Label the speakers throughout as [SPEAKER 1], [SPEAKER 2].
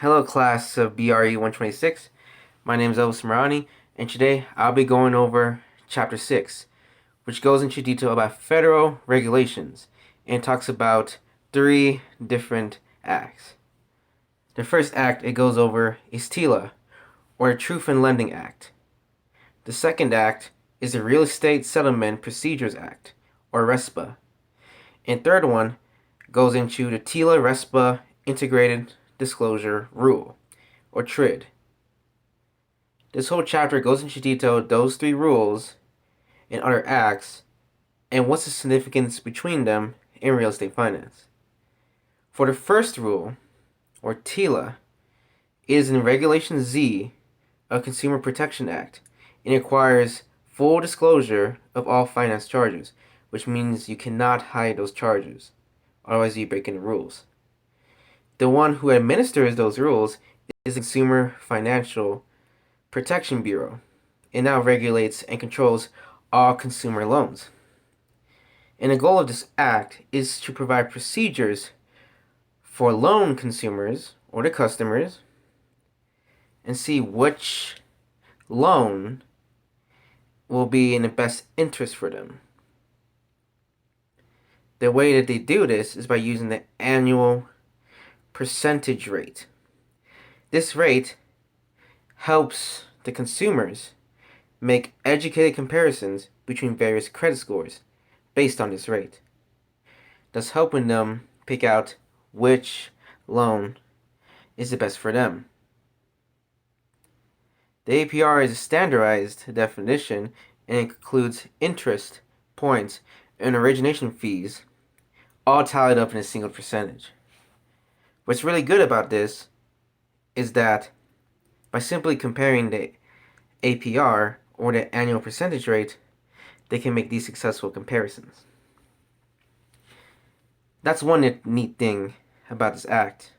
[SPEAKER 1] Hello class of BRE-126. My name is Elvis Morani, and today I'll be going over Chapter 6, which goes into detail about federal regulations and talks about three different acts. The first act it goes over is TILA, or the Truth in Lending Act. The second act is the Real Estate Settlement Procedures Act, or RESPA. And third one goes into the TILA-RESPA Integrated Disclosure Rule, or TRID. This whole chapter goes into detail those three rules and other acts and what's the significance between them in real estate finance. For the first rule, or TILA, is in Regulation Z of Consumer Protection Act and requires full disclosure of all finance charges, which means you cannot hide those charges, otherwise you break the rules. The one who administers those rules is the Consumer Financial Protection Bureau. It now regulates and controls all consumer loans. And the goal of this act is to provide procedures for loan consumers or the customers and see which loan will be in the best interest for them. The way that they do this is by using the annual percentage rate. This rate helps the consumers make educated comparisons between various credit scores based on this rate, thus helping them pick out which loan is the best for them. The APR is a standardized definition and includes interest, points, and origination fees, all tallied up in a single percentage. What's really good about this is that by simply comparing the APR, or the annual percentage rate, they can make these successful comparisons. That's one neat thing about this act.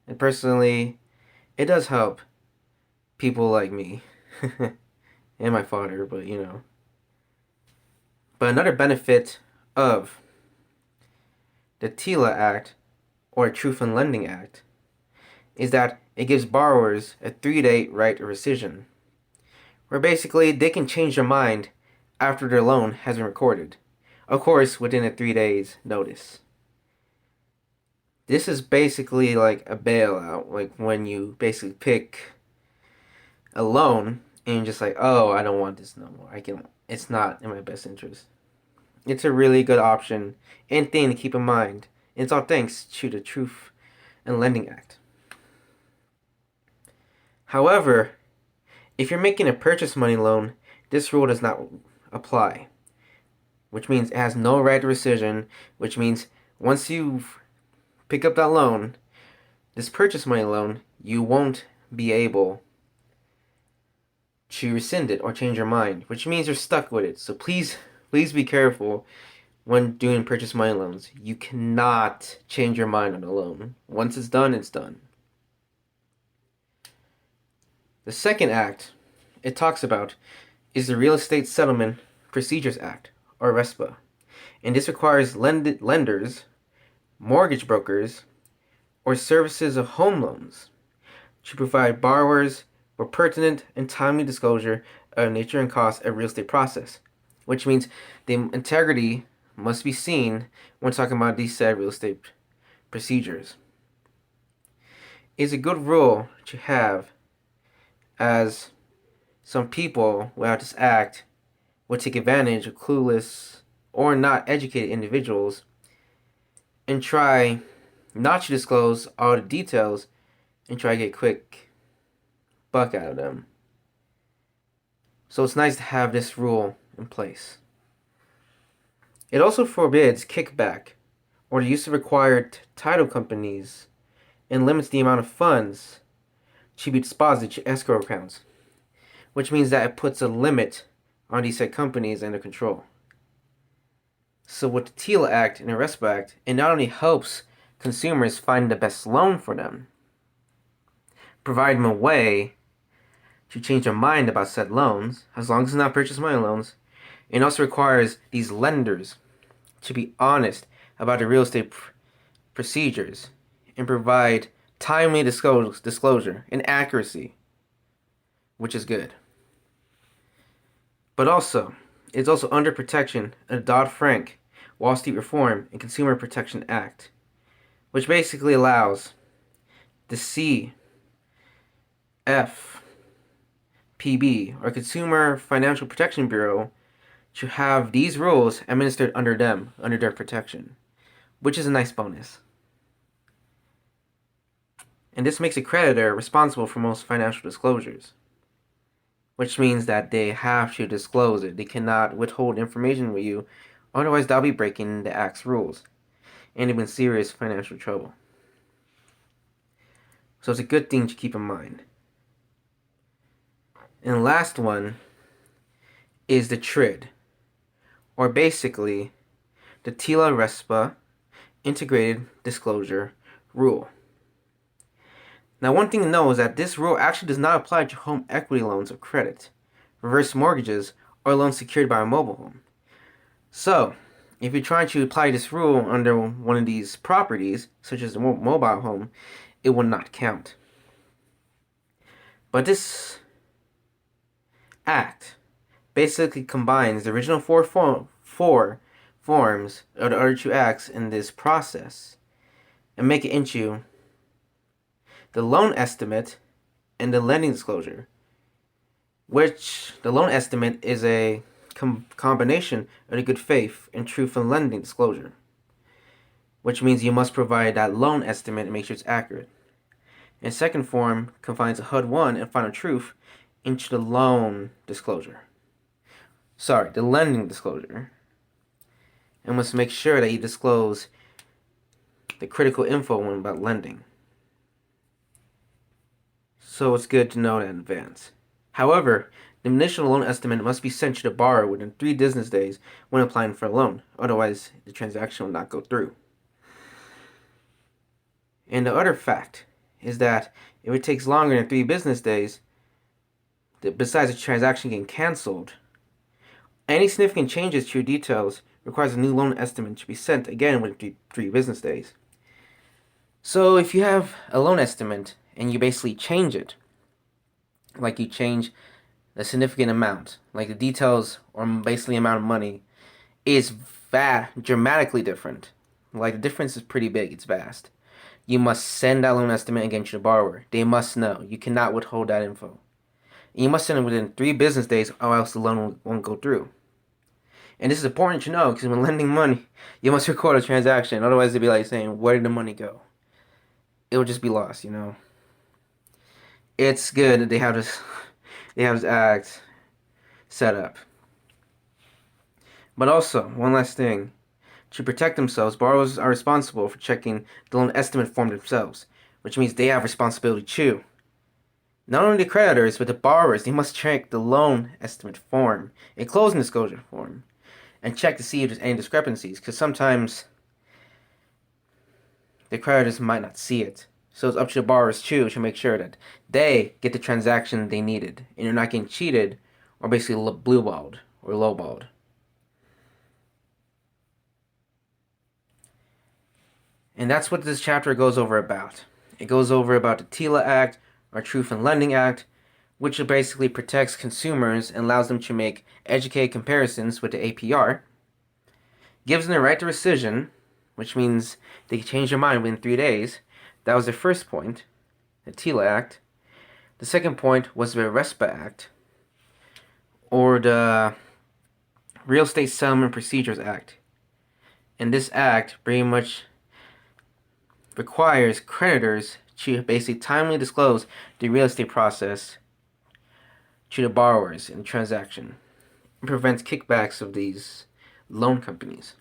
[SPEAKER 1] And personally, it does help people like me and my father, but you know. But another benefit of the TILA Act, or Truth in Lending Act, is that it gives borrowers a 3-day right of rescission, where basically they can change their mind after their loan has been recorded, of course within a 3 days notice. This is basically like a bailout, like when you basically pick a loan and you're just like, oh, I don't want this no more. It's not in my best interest. It's a really good option and thing to keep in mind. And it's all thanks to the Truth in Lending Act. However, if you're making a purchase money loan, this rule does not apply, which means it has no right to rescission, which means once you pick up that loan, this purchase money loan, you won't be able to rescind it or change your mind, which means you're stuck with it. So please be careful when doing purchase money loans. You cannot change your mind on a loan. Once it's done, it's done. The second act it talks about is the Real Estate Settlement Procedures Act, or RESPA. And this requires lenders, mortgage brokers, or services of home loans to provide borrowers with pertinent and timely disclosure of nature and cost of real estate process, which means the integrity must be seen when talking about these said real estate procedures. It's a good rule to have, as some people without this act would take advantage of clueless or not educated individuals and try not to disclose all the details and try to get a quick buck out of them. So it's nice to have this rule in place. It also forbids kickback or the use of required title companies and limits the amount of funds to be deposited to escrow accounts, which means that it puts a limit on these said companies and their control. So with the TILA Act and the RESPA Act, it not only helps consumers find the best loan for them, provide them a way to change their mind about said loans, as long as it's not purchase money loans, it also requires these lenders to be honest about the real estate procedures and provide timely disclosure, and accuracy, which is good. But also, it's also under protection of the Dodd-Frank, Wall Street Reform, and Consumer Protection Act, which basically allows the CFPB, or Consumer Financial Protection Bureau, to have these rules administered under them, under their protection, which is a nice bonus. And this makes a creditor responsible for most financial disclosures, which means that they have to disclose it. They cannot withhold information from you, otherwise they'll be breaking the Act's rules and in serious financial trouble. So it's a good thing to keep in mind. And the last one is the TRID, or basically the TILA-RESPA Integrated Disclosure Rule. Now, one thing to know is that this rule actually does not apply to home equity loans of credit, reverse mortgages, or loans secured by a mobile home. So, if you're trying to apply this rule under one of these properties, such as a mobile home, it will not count. But this act basically combines the original four forms of the other two acts in this process and make it into the loan estimate and the lending disclosure, which the loan estimate is a combination of the good faith and truth in lending disclosure, which means you must provide that loan estimate and make sure it's accurate. And second form confines the HUD-1 and final truth into the loan disclosure. Sorry, the lending disclosure. And must make sure that you disclose the critical info about lending. So it's good to know that in advance. However, the initial loan estimate must be sent to the borrower within 3 business days when applying for a loan. Otherwise, the transaction will not go through. And the other fact is that if it takes longer than 3 business days, besides the transaction getting canceled, any significant changes to your details requires a new loan estimate to be sent again within 3 business days. So if you have a loan estimate and you basically change it, like you change a significant amount, like the details or basically amount of money is dramatically different, like the difference is pretty big, it's vast, you must send that loan estimate again to the borrower. They must know. You cannot withhold that info. And you must send it within 3 business days or else the loan won't go through. And this is important to know because when lending money, you must record a transaction. Otherwise, it'd be like saying, where did the money go? It would just be lost, you know. It's good that they have this act set up. But also, one last thing. To protect themselves, borrowers are responsible for checking the loan estimate form themselves, which means they have responsibility too. Not only the creditors, but the borrowers, they must check the loan estimate form, a closing disclosure form, and check to see if there's any discrepancies, because sometimes the creditors might not see it. So it's up to the borrowers too to make sure that they get the transaction they needed, and you're not getting cheated or basically blueballed or lowballed. And that's what this chapter goes over about. It goes over about the TILA Act, or Truth in Lending Act, which basically protects consumers and allows them to make educated comparisons with the APR, gives them the right to rescission, which means they can change their mind within 3 days. That was the first point, the TILA Act. The second point was the RESPA Act, or the Real Estate Settlement Procedures Act. And this act pretty much requires creditors to basically timely disclose the real estate process to the borrowers in the transaction. It prevents kickbacks of these loan companies.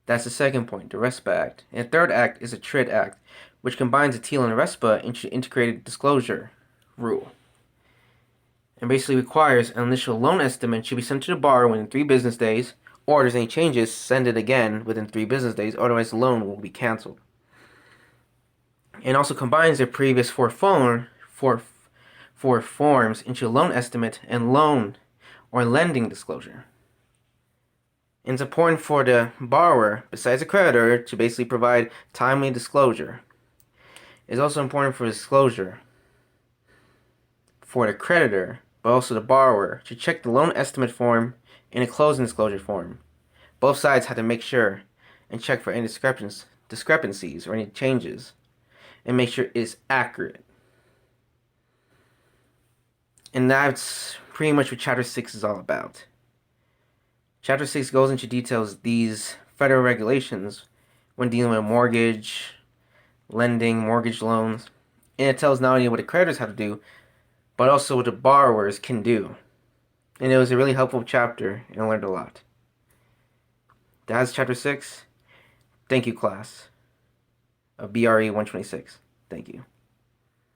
[SPEAKER 1] That's the second point, the RESPA Act. And the third act is the TRID Act, which combines the TILA and RESPA into integrated disclosure rule. And basically requires an initial loan estimate should be sent to the borrower within 3 business days, or if there's any changes, send it again within 3 business days, otherwise the loan will be canceled. And also combines the previous four forms into loan estimate and loan or lending disclosure. And it's important for the borrower, besides the creditor, to basically provide timely disclosure. It's also important for disclosure for the creditor, but also the borrower, to check the loan estimate form and the closing disclosure form. Both sides have to make sure and check for any discrepancies or any changes and make sure it's accurate. And that's pretty much what Chapter 6 is all about. Chapter 6 goes into details these federal regulations when dealing with mortgage, lending, mortgage loans, and it tells not only what the creditors have to do, but also what the borrowers can do. And it was a really helpful chapter, and I learned a lot. That's Chapter 6. Thank you, class of BRE 126. Thank you.